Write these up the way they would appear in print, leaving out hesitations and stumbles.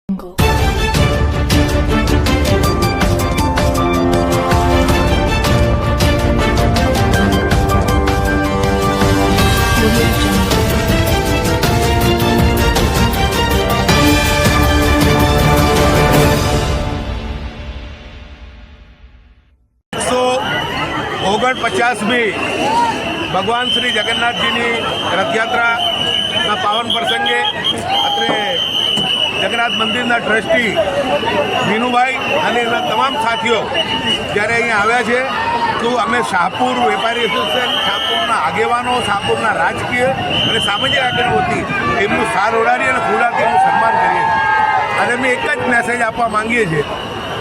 ઓગણપચાસમી ભગવાન શ્રી જગન્નાથજીની રથયાત્રાના પાવન પ્રસંગે અત્રે જગન્નાથ મંદિરના ટ્રસ્ટી વિનુભાઈ અને એના તમામ સાથીઓ જ્યારે અહીંયા આવ્યા છે તો અમે શાહપુર વેપારી એસોસિએશન, શાહપુરના આગેવાનો, શાહપુરના રાજકીય અને સામાજિક આગેવાનો વતી એમનું સાર ઓડાડી અને ફૂલાથી એમનું સન્માન કરીએ છીએ. અને અમે એક જ મેસેજ આપવા માંગીએ છીએ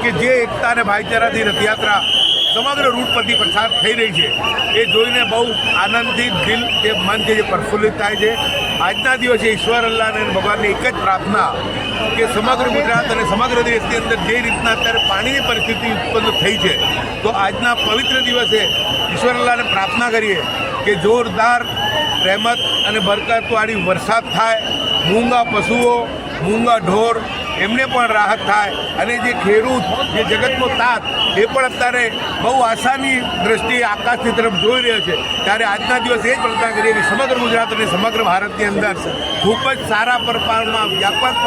કે જે એકતા અને ભાઈચારાથી રથયાત્રા સમગ્ર રૂટ પરથી પસાર થઈ રહી છે એ જોઈને બહુ આનંદથી દિલ જે મન છે જે પ્રફુલ્લિત થાય છે. આજના દિવસે ઈશ્વર અલ્લાહ અને ભગવાનની એક જ પ્રાર્થના કે સમગ્ર ગુજરાત અને સમગ્ર દેશની અંદર જે રીતના અત્યારે પાણીની પરિસ્થિતિ ઉત્પન્ન થઈ છે તો આજના પવિત્ર દિવસે ઈશ્વર અલ્લાહને પ્રાર્થના કરીએ કે જોરદાર રહેમત અને બરકતવાળી વરસાદ થાય, મૂંગા પશુઓ, મૂંગા ઢોર એમને પણ રાહત થાય અને જે ખેડૂત, જે જગતનો તાત એ પણ અત્યારે બહુ આશાની દ્રષ્ટિએ આકાશની તરફ જોઈ રહ્યો છે ત્યારે આજના દિવસે એ જ પ્રાર્થના કરીએ કે સમગ્ર ગુજરાત અને સમગ્ર ભારતની અંદર ખૂબ જ સારા પ્રમાણમાં, વ્યાપક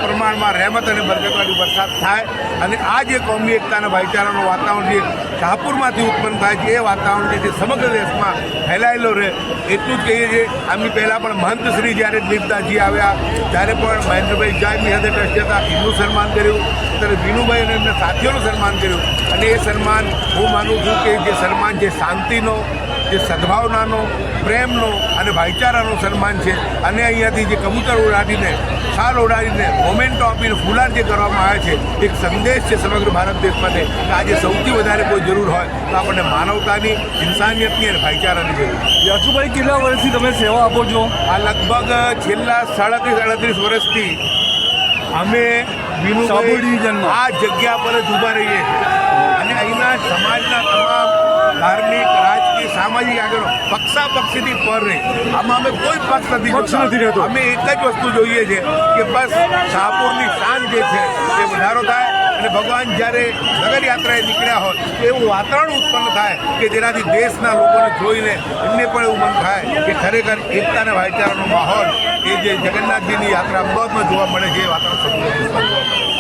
પ્રમાણમાં રહેમત અને બરકતવાળી વરસાદ થાય અને આ જે કોમી એકતા અને ભાઈચારાનું વાતાવરણ જે શાહપુરમાંથી ઉત્પન્ન થાય છે એ વાતાવરણ જે સમગ્ર દેશમાં ફેલાયેલો રહે એટલું જ કહીએ છીએ. આમની પહેલાં પણ મહંત શ્રી જ્યારે દીપદાસજી આવ્યા ત્યારે પણ મહેન્દ્રભાઈ જાયની હદે ટ્રસ્ટી હતા, એમનું સન્માન કર્યું, ત્યારે વિનુભાઈ અને એમના સાથીઓનું સન્માન કર્યું અને એ સન્માન હું માનું છું કે જે સન્માન જે શાંતિનો, જે સદભાવનાનો, પ્રેમનો અને ભાઈચારાનો સન્માન છે. અને અહીંયાથી જે કબૂતર ઉડાડીને, શાલ ઉડાડીને, મોમેન્ટો આપીને ફુલાર જે કરવામાં આવે છે એક સંદેશ છે સમગ્ર ભારત દેશ માટે કે આજે સૌથી વધારે કોઈ જરૂર હોય તો આપણને માનવતાની, ઇન્સાનિયતની અને ભાઈચારાની જરૂર. યશુભાઈ, કેટલા વર્ષથી તમે સેવા આપો છો? આ લગભગ છેલ્લા 37 વર્ષથી અમે આ જગ્યા પર જ ઊભા રહીએ અને અહીંના સમાજના તમામ ધાર્મિક, રાજકીય, સામાજિક આગળ પક્ષાપક્ષીથી પર રહે. આમાં અમે કોઈ પક્ષ નથી રહેતો. અમે એક જ વસ્તુ જોઈએ છે કે બસ શાહપુરની શાન જે છે એ વધારો થાય અને ભગવાન જ્યારે નગર યાત્રાએ નીકળ્યા હોય એવું વાતાવરણ ઉત્પન્ન થાય કે જેનાથી દેશના લોકોને જોઈને એમને પણ એવું મન થાય કે ખરેખર એકતા અને ભાઈચારાનો માહોલ એ જે જગન્નાથજીની યાત્રા અમદાવાદમાં જોવા મળે છે એ વાતાવરણ